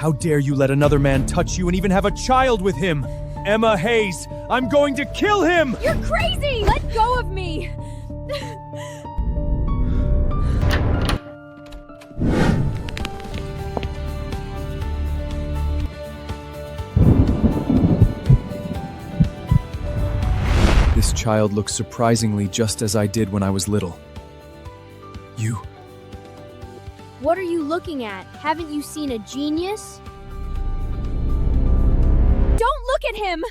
How dare you let another man touch you and even have a child with him? Emma Hayes, I'm going to kill him! You're crazy! Let go of me! This child looks surprisingly just as I did when I was little. You. What are you looking at? Haven't you seen a genius? Don't look at him!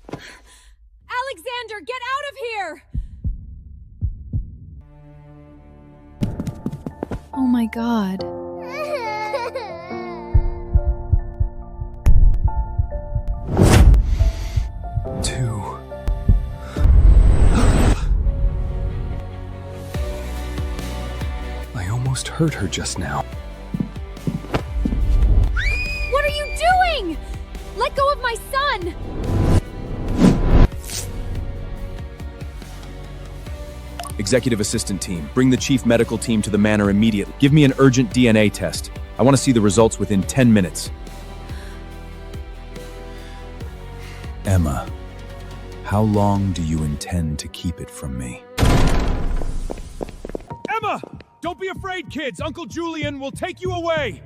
Alexander, get out of here! Oh my God. Two. I almost hurt her just now. What are you doing? Let go of my son! Executive assistant team, bring the chief medical team to the manor immediately. Give me an urgent DNA test. I want to see the results within 10 minutes. Emma, how long do you intend to keep it from me? Emma! Don't be afraid, kids! Uncle Julian will take you away!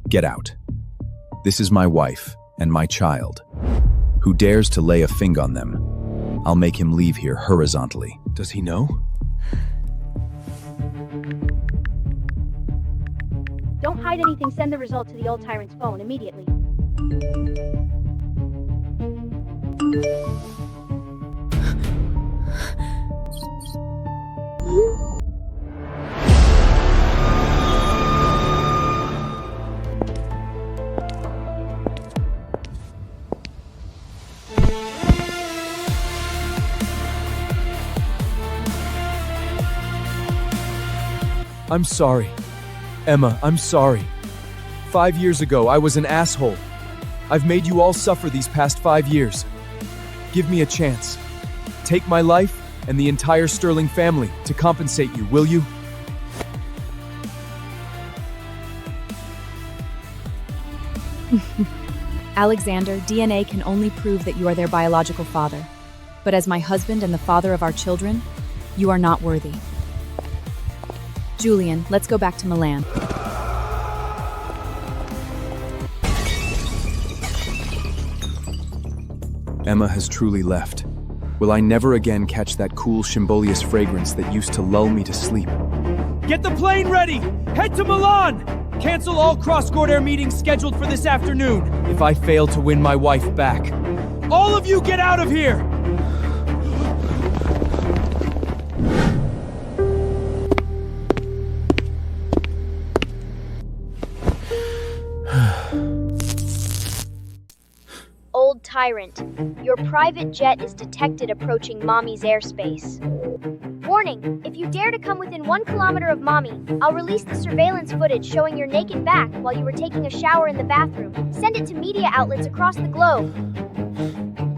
Get out. This is my wife and my child. Who dares to lay a finger on them? I'll make him leave here horizontally. Does he know? Don't hide anything. Send the result to the old tyrant's phone immediately. I'm sorry. Emma, I'm sorry. 5 years ago, I was an asshole. I've made you all suffer these past 5 years. Give me a chance. Take my life and the entire Sterling family to compensate you, will you? Alexander, DNA can only prove that you are their biological father. But as my husband and the father of our children, you are not worthy. Julian, let's go back to Milan. Emma has truly left. Will I never again catch that cool Shimbolius fragrance that used to lull me to sleep? Get the plane ready! Head to Milan! Cancel all cross-Gordair meetings scheduled for this afternoon if I fail to win my wife back. All of you get out of here! Old tyrant, your private jet is detected approaching Mommy's airspace. Warning, if you dare to come within 1 kilometer of Mommy, I'll release the surveillance footage showing your naked back while you were taking a shower in the bathroom. Send it to media outlets across the globe.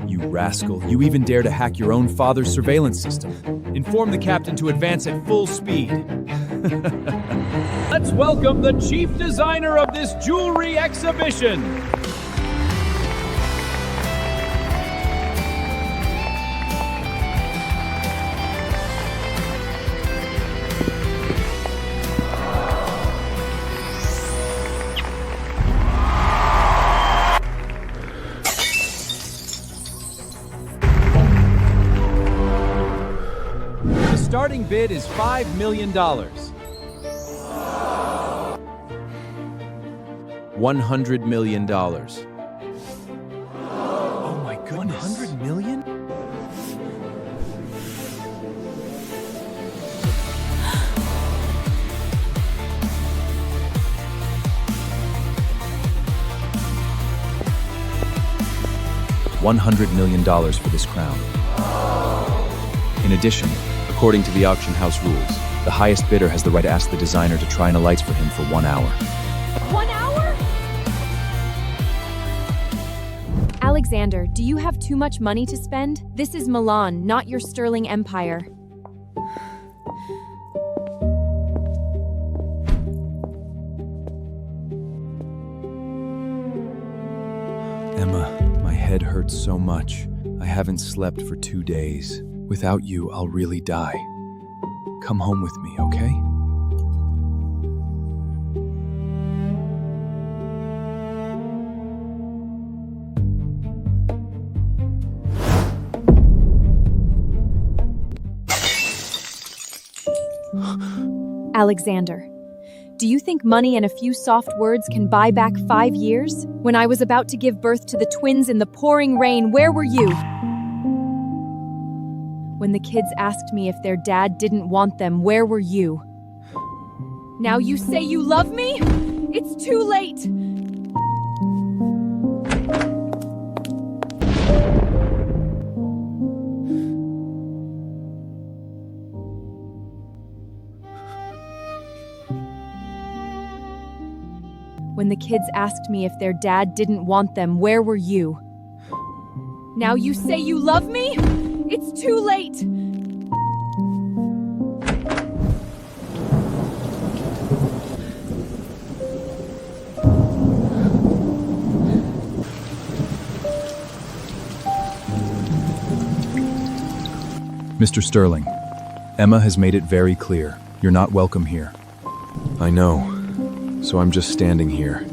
You rascal, you even dare to hack your own father's surveillance system. Inform the captain to advance at full speed. Let's welcome the chief designer of this jewelry exhibition. The starting bid is $5 million. $100 million. Oh my goodness. 100 million? $100 million for this crown. In addition, according to the auction house rules, the highest bidder has the right to ask the designer to try on a lights for him for 1 hour. 1 hour? Alexander, do you have too much money to spend? This is Milan, not your Sterling Empire. hurts so much. I haven't slept for 2 days. Without you, I'll really die. Come home with me, okay? Alexander, do you think money and a few soft words can buy back 5 years? When I was about to give birth to the twins in the pouring rain, where were you? When the kids asked me if their dad didn't want them, where were you? Now you say you love me? It's too late! When the kids asked me if their dad didn't want them, where were you? Now you say you love me? It's too late! Mr. Sterling, Emma has made it very clear. You're not welcome here. I know. So I'm just standing here.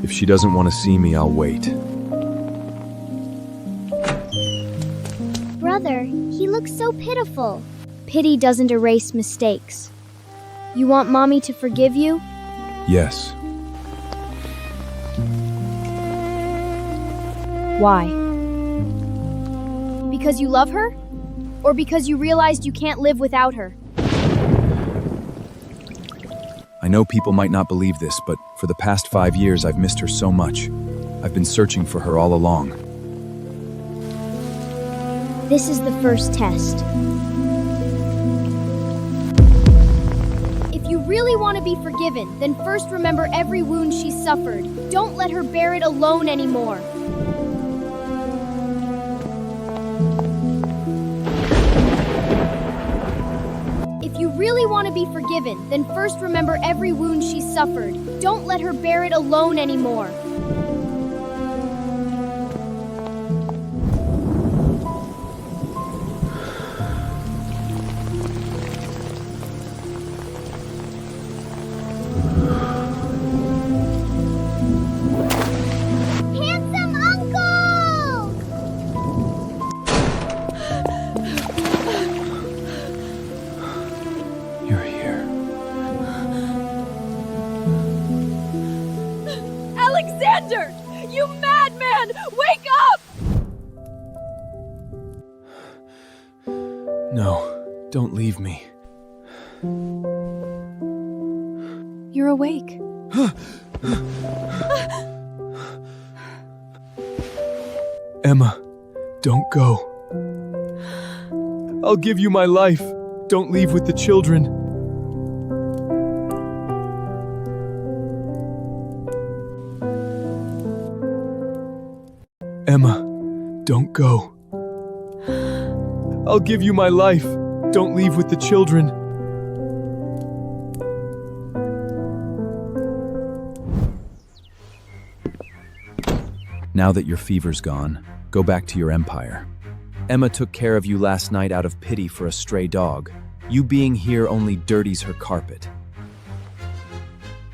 If she doesn't want to see me, I'll wait. Brother, he looks so pitiful. Pity doesn't erase mistakes. You want Mommy to forgive you? Yes. Why? Because you love her? Or because you realized you can't live without her? I know people might not believe this, but for the past 5 years, I've missed her so much. I've been searching for her all along. This is the first test. If you really want to be forgiven, then first remember every wound she's suffered. Don't let her bear it alone anymore. If you really want to be forgiven, then first remember every wound she's suffered. Don't let her bear it alone anymore. Handsome uncle! You're here. Alexander! You madman! Wake up! No, don't leave me. You're awake. Emma, don't go. I'll give you my life. Don't leave with the children. Emma, don't go. I'll give you my life. Don't leave with the children. Now that your fever's gone, go back to your empire. Emma took care of you last night out of pity for a stray dog. You being here only dirties her carpet.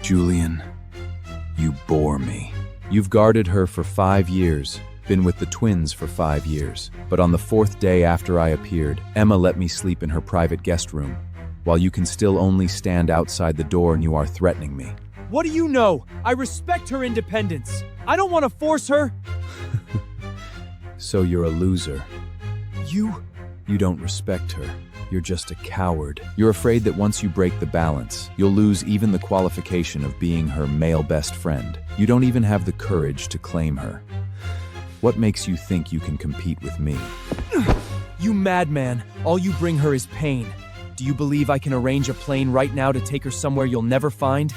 Julian, you bore me. You've guarded her for 5 years, been with the twins for 5 years. But on the 4th day after I appeared, Emma let me sleep in her private guest room, while you can still only stand outside the door and you are threatening me. What do you know? I respect her independence. I don't want to force her. So you're a loser. You don't respect her. You're just a coward. You're afraid that once you break the balance, you'll lose even the qualification of being her male best friend. You don't even have the courage to claim her. What makes you think you can compete with me? You madman. All you bring her is pain. Do you believe I can arrange a plane right now to take her somewhere you'll never find?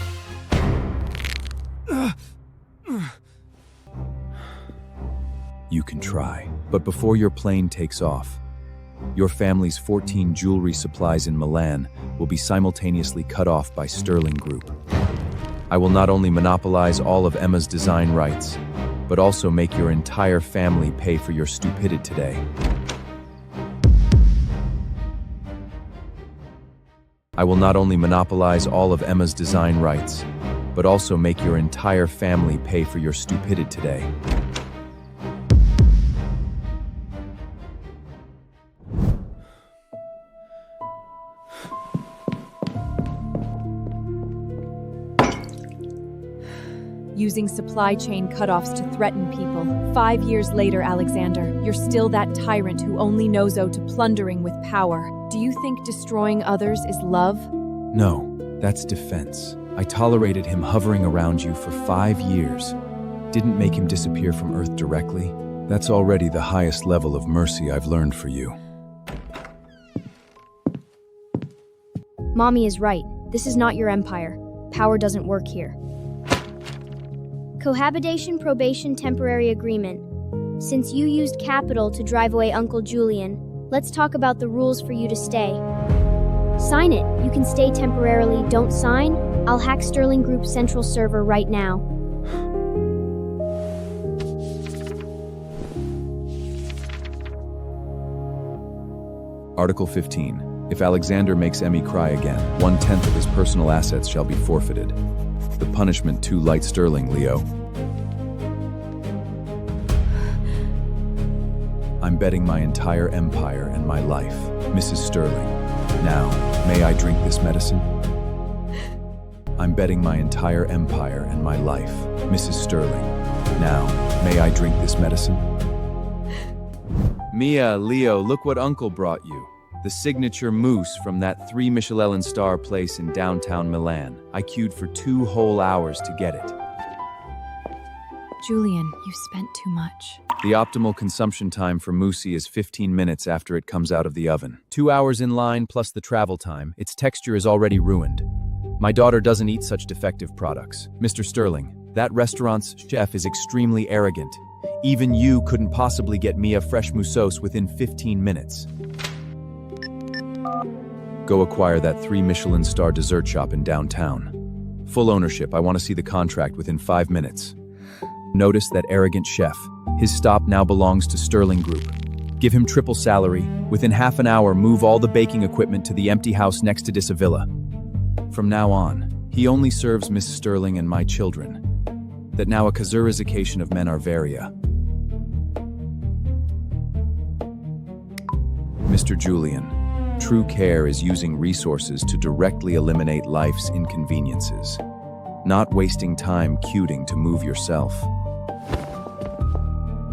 You can try. But before your plane takes off, your family's 14 jewelry supplies in Milan will be simultaneously cut off by Sterling Group. I will not only monopolize all of Emma's design rights, but also make your entire family pay for your stupidity today. I will not only monopolize all of Emma's design rights, but also make your entire family pay for your stupidity today. Using supply chain cutoffs to threaten people. 5 years later, Alexander, you're still that tyrant who only knows to plundering with power. Do you think destroying others is love? No, that's defense. I tolerated him hovering around you for 5 years. Didn't make him disappear from Earth directly. That's already the highest level of mercy I've learned for you. Mommy is right. This is not your empire. Power doesn't work here. Cohabitation probation temporary agreement. Since you used capital to drive away Uncle Julian, let's talk about the rules for you to stay. Sign it. You can stay temporarily. Don't sign. I'll hack Sterling Group's central server right now. Article 15. If Alexander makes Emmy cry again, 1/10 of his personal assets shall be forfeited. The punishment too light, Sterling, Leo. I'm betting my entire empire and my life, Mrs. Sterling. Now, may I drink this medicine? I'm betting my entire empire and my life, Mrs. Sterling. Now, may I drink this medicine? Mia, Leo, look what Uncle brought you. The signature mousse from that 3 Michelin star place in downtown Milan. I queued for 2 whole hours to get it. Julian, you spent too much. The optimal consumption time for mousse is 15 minutes after it comes out of the oven. 2 hours in line plus the travel time. Its texture is already ruined. My daughter doesn't eat such defective products. Mr. Sterling, that restaurant's chef is extremely arrogant. Even you couldn't possibly get me a fresh mousseau within 15 minutes. Go acquire that 3 Michelin star dessert shop in downtown. Full ownership. I want to see the contract within 5 minutes. Notice that arrogant chef. His stop now belongs to Sterling Group. Give him triple salary. Within half an hour, move all the baking equipment to the empty house next to this villa. From now on, he only serves Miss Sterling and my children. That now a kazurization of men are varia. Mr. Julian, true care is using resources to directly eliminate life's inconveniences, not wasting time queuing to move yourself.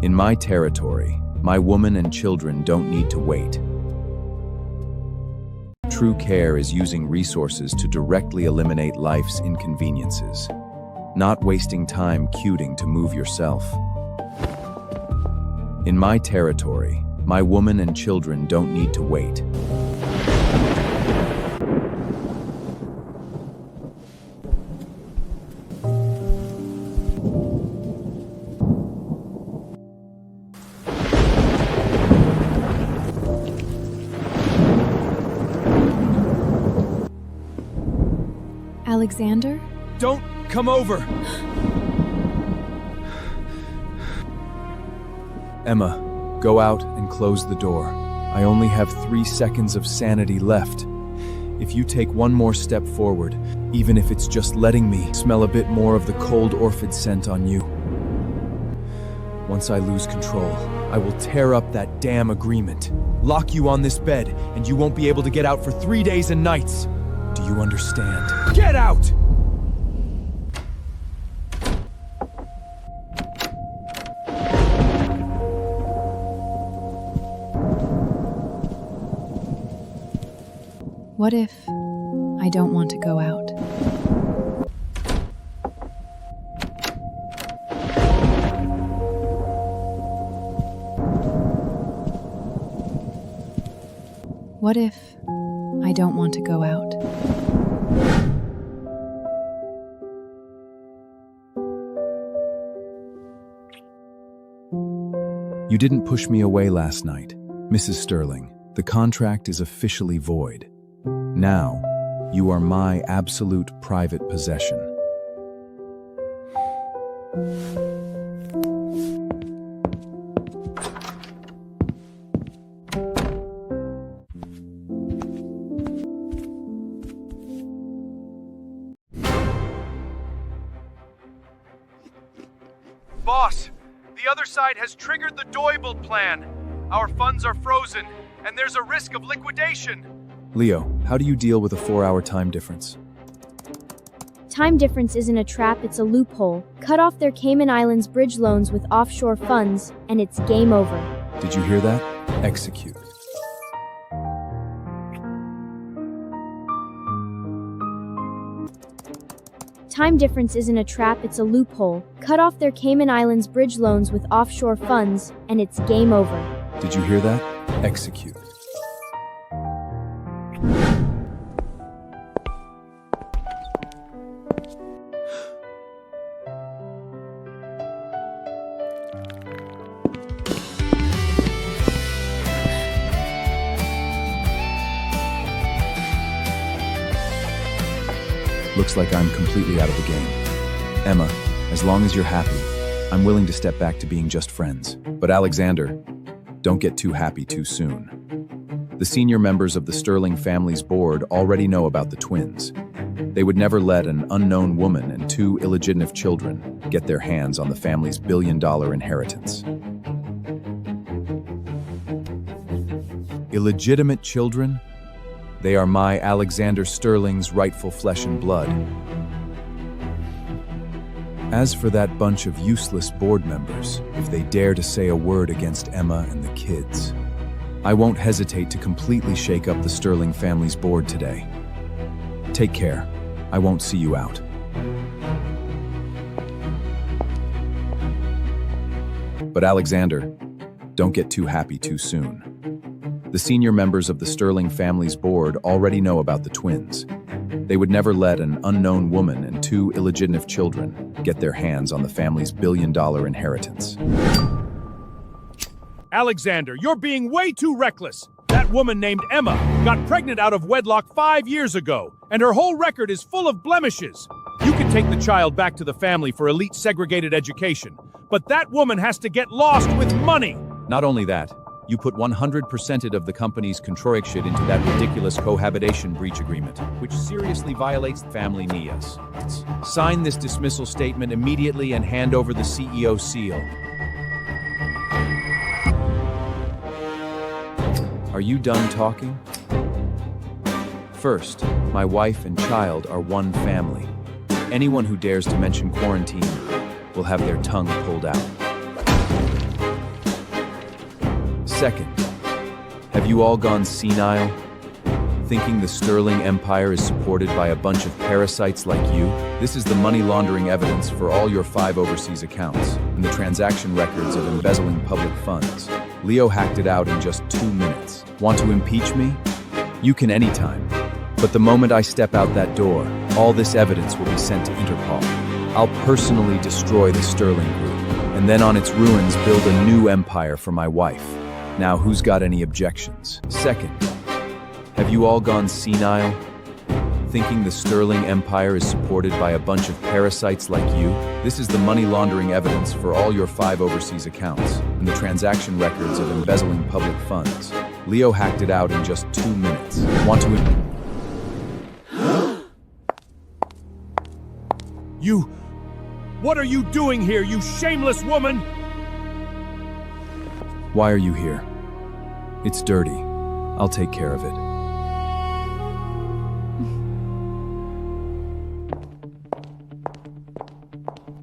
In my territory, my woman and children don't need to wait. True care is using resources to directly eliminate life's inconveniences, not wasting time queuing to move yourself. In my territory, my woman and children don't need to wait. Alexander? Don't come over! Emma, go out and close the door. I only have 3 seconds of sanity left. If you take one more step forward, even if it's just letting me smell a bit more of the cold orchid scent on you. Once I lose control, I will tear up that damn agreement, lock you on this bed, and you won't be able to get out for 3 days and nights. Do you understand? Get out! What if I don't want to go out? What if I don't want to go out? You didn't push me away last night. Mrs. Sterling, the contract is officially void. Now, you are my absolute private possession. Boss, the other side has triggered the Doible plan. Our funds are frozen, and there's a risk of liquidation. Leo, how do you deal with a 4-hour time difference? Time difference isn't a trap, it's a loophole. Cut off their Cayman Islands bridge loans with offshore funds, and it's game over. Did you hear that? Execute. Time difference isn't a trap, it's a loophole. Cut off their Cayman Islands bridge loans with offshore funds, and it's game over. Did you hear that? Execute. Looks like I'm completely out of the game. Emma, as long as you're happy, I'm willing to step back to being just friends. But Alexander, don't get too happy too soon. The senior members of the Sterling family's board already know about the twins. They would never let an unknown woman and 2 illegitimate children get their hands on the family's billion-dollar inheritance. Illegitimate children? They are my Alexander Sterling's rightful flesh and blood. As for that bunch of useless board members, if they dare to say a word against Emma and the kids, I won't hesitate to completely shake up the Sterling family's board today. Take care. I won't see you out. But Alexander, don't get too happy too soon. The senior members of the Sterling family's board already know about the twins. They would never let an unknown woman and 2 illegitimate children get their hands on the family's billion-dollar inheritance. Alexander, you're being way too reckless. That woman named Emma got pregnant out of wedlock 5 years ago, and her whole record is full of blemishes. You can take the child back to the family for elite segregated education, but that woman has to get lost with money. Not only that, you put 100% of the company's contractual into that ridiculous cohabitation breach agreement, which seriously violates family NIAs. Sign this dismissal statement immediately and hand over the CEO seal. Are you done talking? First, my wife and child are one family. Anyone who dares to mention quarantine will have their tongue pulled out. Second, have you all gone senile, thinking the Sterling Empire is supported by a bunch of parasites like you? This is the money laundering evidence for all your 5 overseas accounts and the transaction records of embezzling public funds. Leo hacked it out in just 2 minutes. Want to impeach me? You can anytime. But the moment I step out that door, all this evidence will be sent to Interpol. I'll personally destroy the Sterling Group, and then on its ruins build a new empire for my wife. Now, who's got any objections? Second, have you all gone senile, thinking the Sterling Empire is supported by a bunch of parasites like you? This is the money laundering evidence for all your 5 overseas accounts and the transaction records of embezzling public funds. Leo hacked it out in just 2 minutes. Want to... What are you doing here, you shameless woman? Why are you here? It's dirty. I'll take care of it.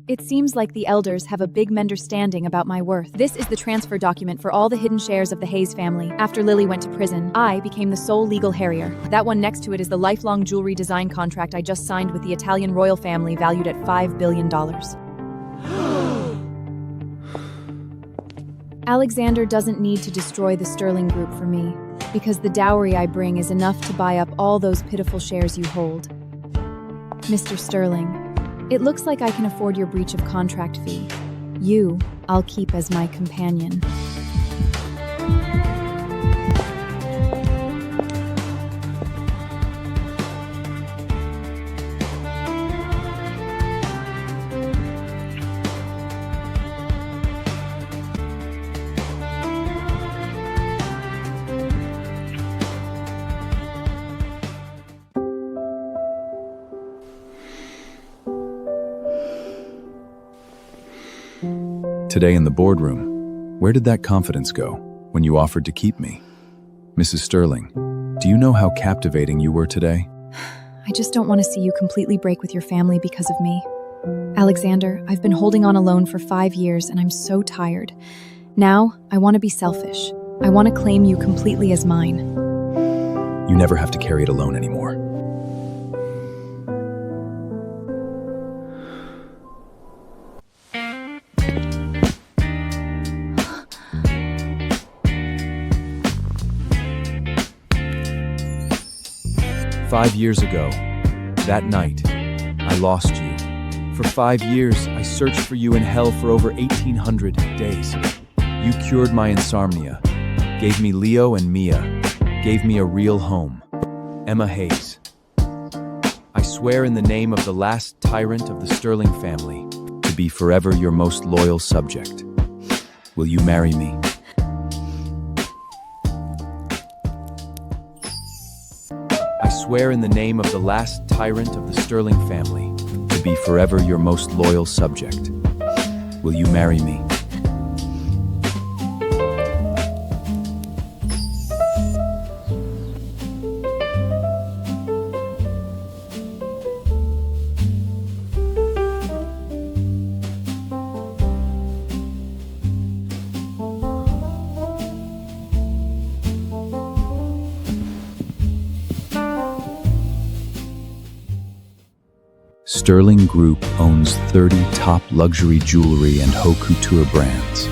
It seems like the elders have a big understanding about my worth. This is the transfer document for all the hidden shares of the Hayes family. After Lily went to prison, I became the sole legal heir. That one next to it is the lifelong jewelry design contract I just signed with the Italian royal family valued at $5 billion. Alexander doesn't need to destroy the Sterling Group for me, because the dowry I bring is enough to buy up all those pitiful shares you hold. Mr. Sterling, it looks like I can afford your breach of contract fee. You, I'll keep as my companion. today in the boardroom, where did that confidence go when you offered to keep me? Mrs. Sterling, do you know how captivating you were today? I just don't want to see you completely break with your family because of me. Alexander, I've been holding on alone for 5 years and I'm so tired. Now, I want to be selfish. I want to claim you completely as mine. You never have to carry it alone anymore. "5 years ago, that night, I lost you. For 5 years, I searched for you in hell for over 1,800 days. You cured my insomnia, gave me Leo and Mia, gave me a real home. Emma Hayes. I swear in the name of the last tyrant of the Sterling family to be forever your most loyal subject. Will you marry me?" I swear in the name of the last tyrant of the Sterling family to be forever your most loyal subject. Will you marry me? Sterling Group owns 30 top luxury jewelry and haute couture brands.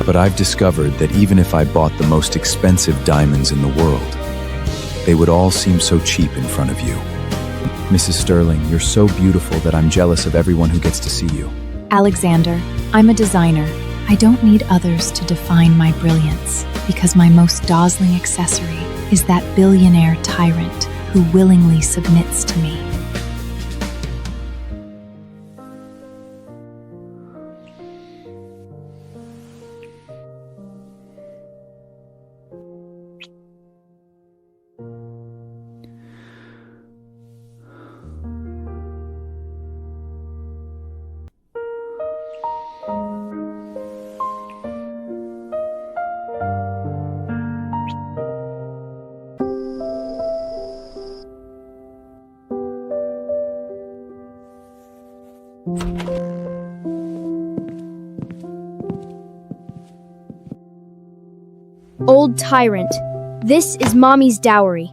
But I've discovered that even if I bought the most expensive diamonds in the world, they would all seem so cheap in front of you. Mrs. Sterling, you're so beautiful that I'm jealous of everyone who gets to see you. Alexander, I'm a designer. I don't need others to define my brilliance because my most dazzling accessory is that billionaire tyrant who willingly submits to me. Old tyrant, this is Mommy's dowry.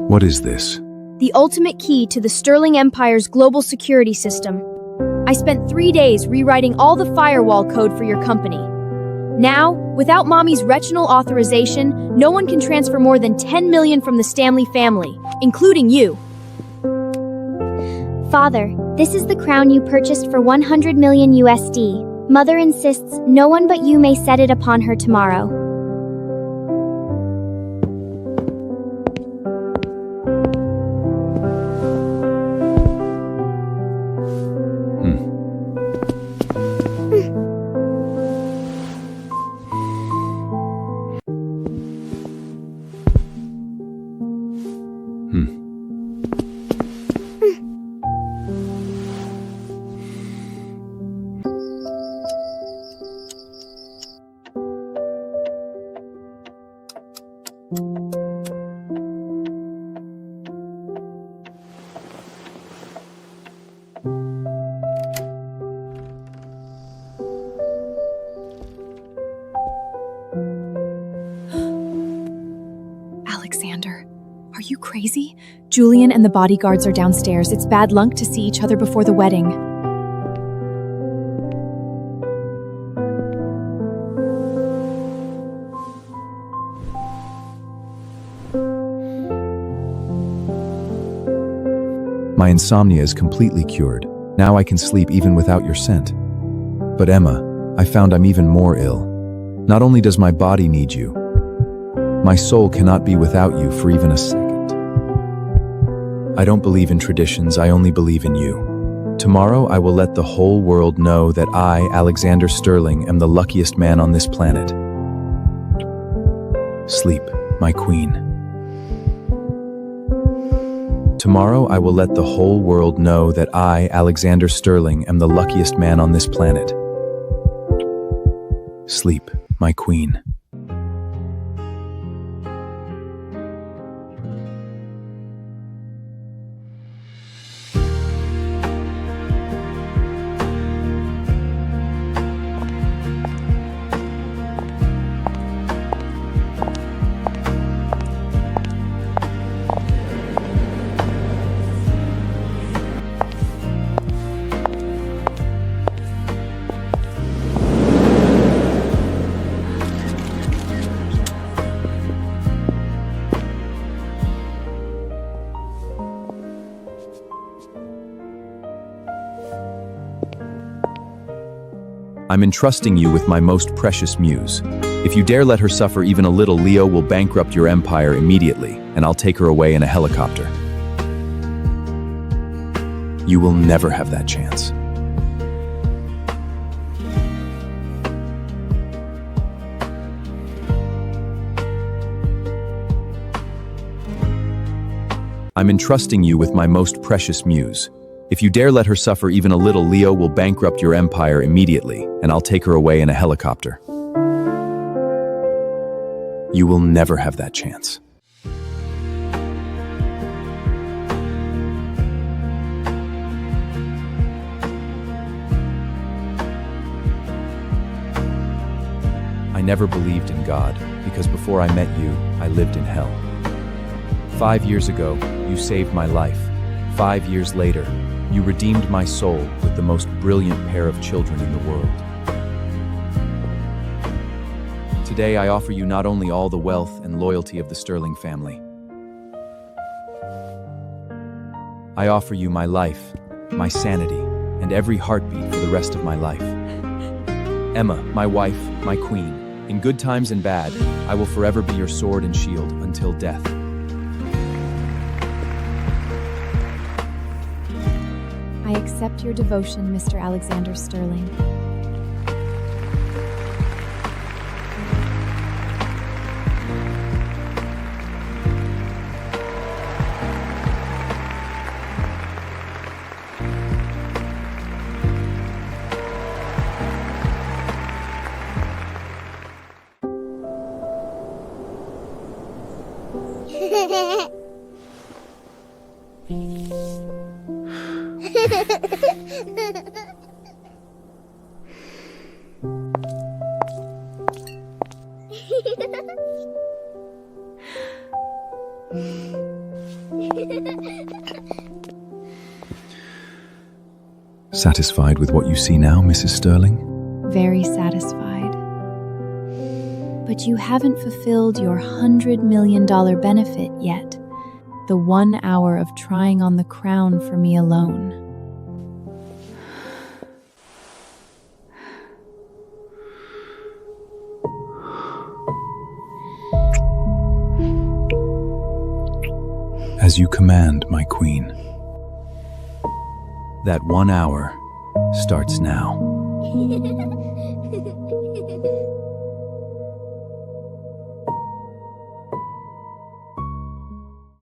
What is this? The ultimate key to the Sterling Empire's global security system. I spent 3 days rewriting all the firewall code for your company. Now, without Mommy's retinal authorization, no one can transfer more than 10 million from the Stanley family, including you. Father, this is the crown you purchased for 100 million USD. Mother insists no one but you may set it upon her tomorrow. Alexander, are you crazy? Julian and the bodyguards are downstairs. It's bad luck to see each other before the wedding. My insomnia is completely cured. Now I can sleep even without your scent. But Emma, I found I'm even more ill. Not only does my body need you, my soul cannot be without you for even a second. I don't believe in traditions, I only believe in you. Tomorrow I will let the whole world know that I, Alexander Sterling, am the luckiest man on this planet. Sleep, my queen. Tomorrow I will let the whole world know that I, Alexander Sterling, am the luckiest man on this planet. Sleep, my queen. I'm entrusting you with my most precious muse. If you dare let her suffer even a little, Leo will bankrupt your empire immediately, and I'll take her away in a helicopter. You will never have that chance. I'm entrusting you with my most precious muse. If you dare let her suffer even a little, Leo will bankrupt your empire immediately, and I'll take her away in a helicopter. You will never have that chance. I never believed in God, because before I met you, I lived in hell. 5 years ago, you saved my life. 5 years later, you redeemed my soul with the most brilliant pair of children in the world. Today, I offer you not only all the wealth and loyalty of the Sterling family. I offer you my life, my sanity, and every heartbeat for the rest of my life. Emma, my wife, my queen, in good times and bad, I will forever be your sword and shield until death. I accept your devotion, Mr. Alexander Sterling. Satisfied with what you see now, Mrs. Sterling? Very satisfied. But you haven't fulfilled your $100 million benefit yet. The 1 hour of trying on the crown for me alone. As you command, my queen. That 1 hour starts now.